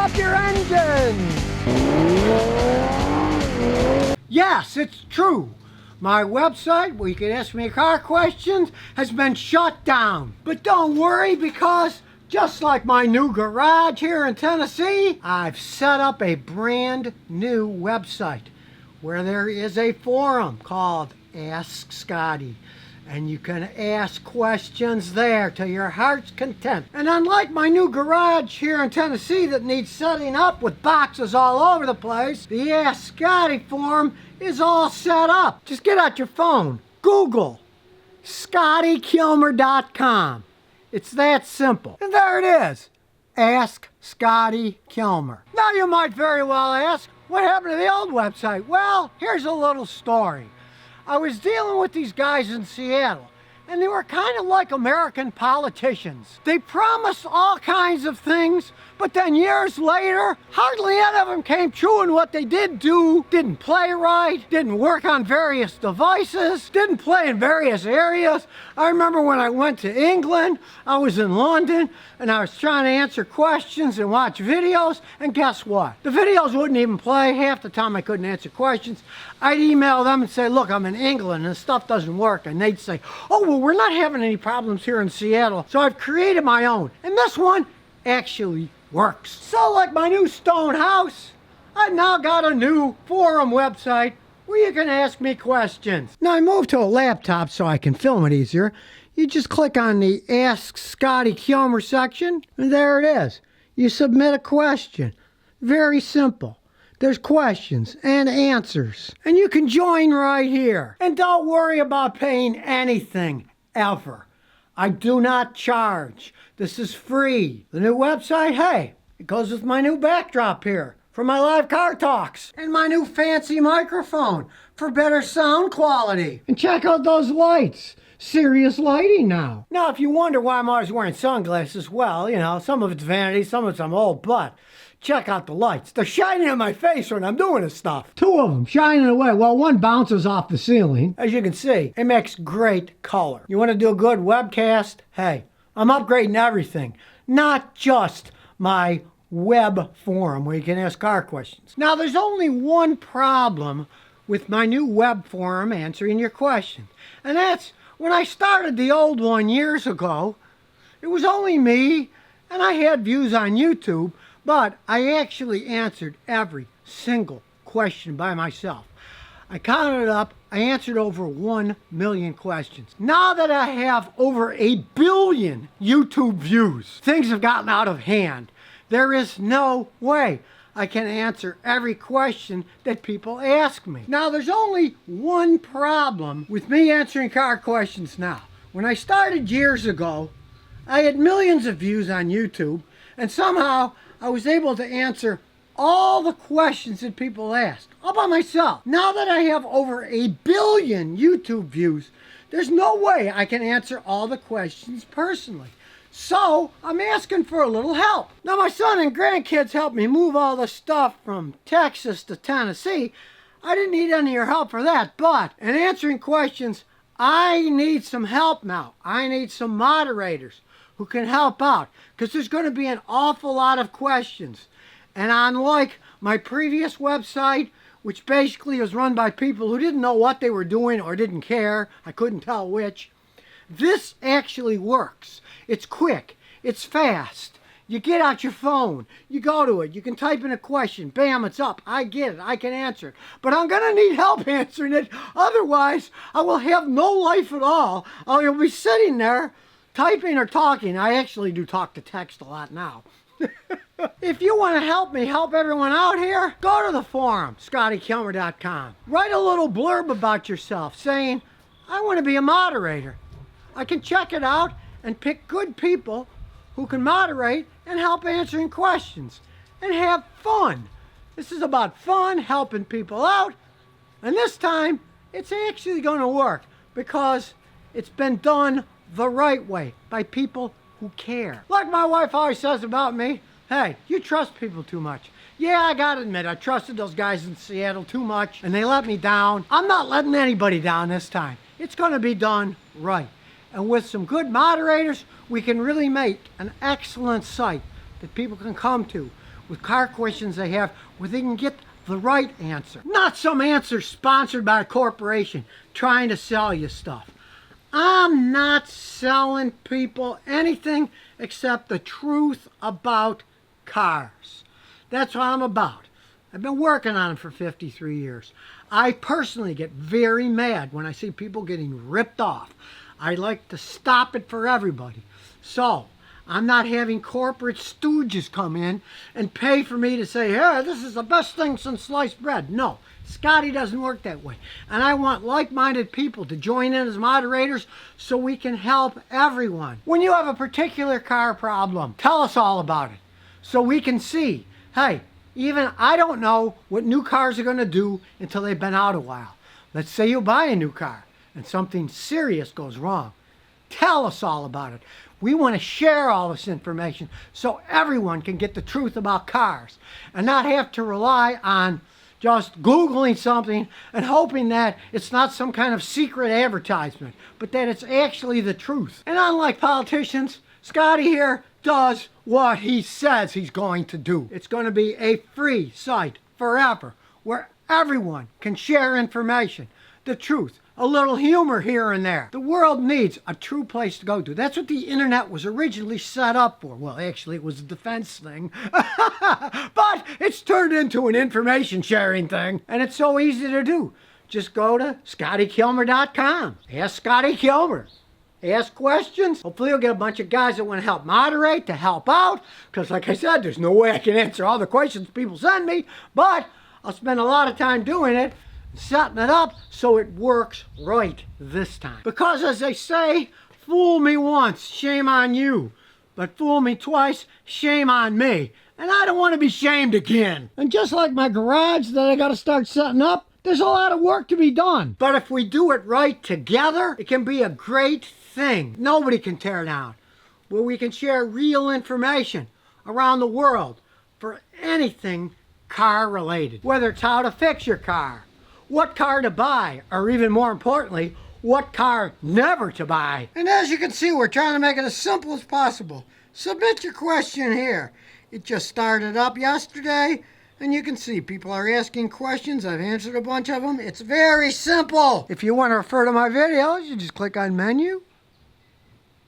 up your engines! Yes, it's true. My website, where you can ask me car questions, has been shut down. But don't worry, because just like my new garage here in Tennessee, I've set up a brand new website where there is a forum called Ask Scotty. And you can ask questions there to your heart's content. And unlike my new garage here in Tennessee that needs setting up with boxes all over the place, the Ask Scotty forum is all set up. Just get out your phone, Google ScottyKilmer.com. It's that simple. And there it is. Ask Scotty Kilmer. Now you might very well ask, what happened to the old website? Well, here's a little story. I was dealing with these guys in Seattle, and they were kind of like American politicians. They promised all kinds of things, but then years later, hardly any of them came true, and what they did do didn't play right, didn't work on various devices, didn't play in various areas. I remember when I went to England, I was in London, and I was trying to answer questions and watch videos, and guess what? The videos wouldn't even play. Half the time I couldn't answer questions. I'd email them and say, look, I'm in England and this stuff doesn't work. And they'd say, oh, well, we're not having any problems here in Seattle, so I've created my own. And this one actually works. So like my new stone house, I've now got a new forum website where you can ask me questions. Now I moved to a laptop so I can film it easier. You just click on the Ask Scotty Kilmer section, and there it is. You submit a question. Very simple. There's questions and answers. And you can join right here. And don't worry about paying anything, ever. I do not charge. This is free. The new website, hey, it goes with my new backdrop here for my live car talks. And my new fancy microphone for better sound quality. And check out those lights. Serious lighting now. Now, if you wonder why I'm always wearing sunglasses, well, you know, some of it's vanity, some of it's I'm old, but check out the lights. They're shining in my face when I'm doing this stuff. Two of them shining away. Well, one bounces off the ceiling. As you can see, it makes great color. You want to do a good webcast? Hey, I'm upgrading everything, not just my web forum where you can ask car questions. Now, there's only one problem with my new web forum answering your questions, and that's when I started the old one years ago, it was only me, and I had views on YouTube, but I actually answered every single question by myself. I counted it up, I answered over 1 million questions. Now that I have over 1 billion YouTube views, things have gotten out of hand. There is no way I can answer every question that people ask me. Now, there's only one problem with me answering car questions now. When I started years ago, I had millions of views on YouTube, and somehow I was able to answer all the questions that people asked, all by myself. Now that I have over 1 billion YouTube views, there's no way I can answer all the questions personally. So, I'm asking for a little help. Now, my son and grandkids helped me move all the stuff from Texas to Tennessee. I didn't need any of your help for that, but in answering questions, I need some help now. I need some moderators who can help out, because there's going to be an awful lot of questions. And unlike my previous website, which basically was run by people who didn't know what they were doing or didn't care, I couldn't tell which, this actually works. It's quick, it's fast. You get out your phone, you go to it, you can type in a question, bam, it's up. I get it, I can answer it. But I'm gonna need help answering it, otherwise I will have no life at all. I'll be sitting there typing or talking. I actually do talk to text a lot now. If you want to help me help everyone out here, go to the forum, ScottyKilmer.com. Write a little blurb about yourself saying, I want to be a moderator. I can check it out and pick good people who can moderate and help answering questions and have fun. This is about fun, helping people out, and this time it's actually going to work because it's been done the right way by people who care. Like my wife always says about me, hey, you trust people too much. Yeah, I gotta admit, I trusted those guys in Seattle too much and they let me down. I'm not letting anybody down this time. It's gonna be done right. And with some good moderators, we can really make an excellent site that people can come to with car questions they have where they can get the right answer. Not some answer sponsored by a corporation trying to sell you stuff. I'm not selling people anything except the truth about cars. That's what I'm about. I've been working on them for 53 years. I personally get very mad when I see people getting ripped off. I like to stop it for everybody. So, I'm not having corporate stooges come in and pay for me to say, hey, this is the best thing since sliced bread. No, Scotty doesn't work that way. And I want like-minded people to join in as moderators so we can help everyone. When you have a particular car problem, tell us all about it so we can see, hey, even I don't know what new cars are going to do until they've been out a while. Let's say you buy a new car and something serious goes wrong. Tell us all about it. We want to share all this information so everyone can get the truth about cars and not have to rely on just Googling something and hoping that it's not some kind of secret advertisement, but that it's actually the truth. And unlike politicians, Scotty here does what he says he's going to do. It's going to be a free site forever where everyone can share information, the truth, a little humor here and there. The world needs a true place to go to. That's what the internet was originally set up for. Well, actually, it was a defense thing. But it's turned into an information sharing thing. And it's so easy to do. Just go to ScottyKilmer.com. Ask Scotty Kilmer. Ask questions. Hopefully you'll get a bunch of guys that want to help moderate, to help out. Because like I said, there's no way I can answer all the questions people send me. But I'll spend a lot of time doing it, setting it up so it works right this time. Because as they say, fool me once, shame on you. But fool me twice, shame on me. And I don't want to be shamed again. And just like my garage that I got to start setting up, there's a lot of work to be done. But if we do it right together, it can be a great thing. Nobody can tear down. Where we can share real information around the world for anything car related. Whether it's how to fix your car, what car to buy, or even more importantly, what car never to buy. And as you can see, we're trying to make it as simple as possible. Submit your question here. It just started up yesterday, and you can see people are asking questions. I've answered a bunch of them. It's very simple. If you want to refer to my videos, you just click on menu.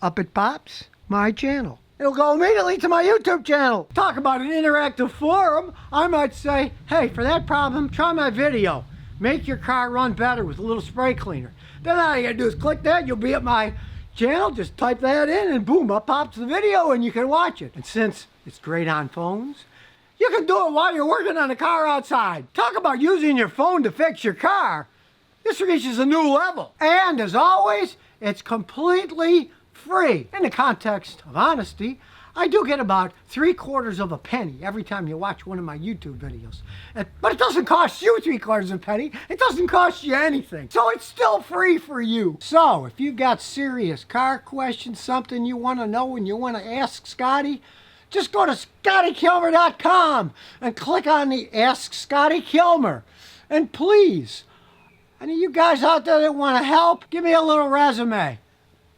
Up it pops, my channel. It'll go immediately to my YouTube channel. Talk about an interactive forum. I might say, hey, for that problem, try my video. Make your car run better with a little spray cleaner. Then all you gotta do is click that, you'll be at my channel, just type that in and boom, up pops the video and you can watch it. And since it's great on phones, you can do it while you're working on a car outside. Talk about using your phone to fix your car. This reaches a new level. And as always, it's completely free. In the context of honesty, I do get about 3/4 of a penny every time you watch one of my YouTube videos. But it doesn't cost you 3/4 of a penny. It doesn't cost you anything. So it's still free for you. So if you've got serious car questions, something you want to know and you want to ask Scotty, just go to ScottyKilmer.com and click on the Ask Scotty Kilmer. And please, any of you guys out there that want to help, give me a little resume.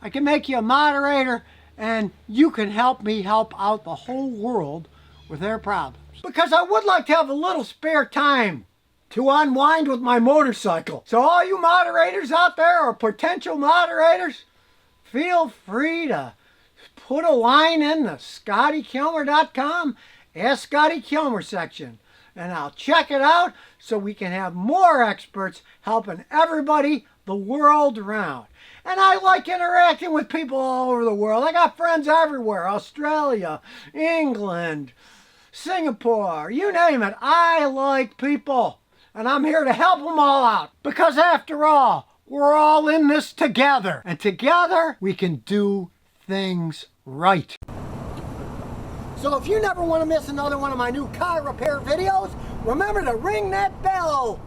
I can make you a moderator and you can help me help out the whole world with their problems. Because I would like to have a little spare time to unwind with my motorcycle. So all you moderators out there or potential moderators, feel free to put a line in the ScottyKilmer.com Ask Scotty Kilmer section. And I'll check it out so we can have more experts helping everybody the world around. And I like interacting with people all over the world. I got friends everywhere. Australia, England, Singapore, you name it. I like people. And I'm here to help them all out. Because after all, we're all in this together. And together, we can do things right. So if you never want to miss another one of my new car repair videos, remember to ring that bell.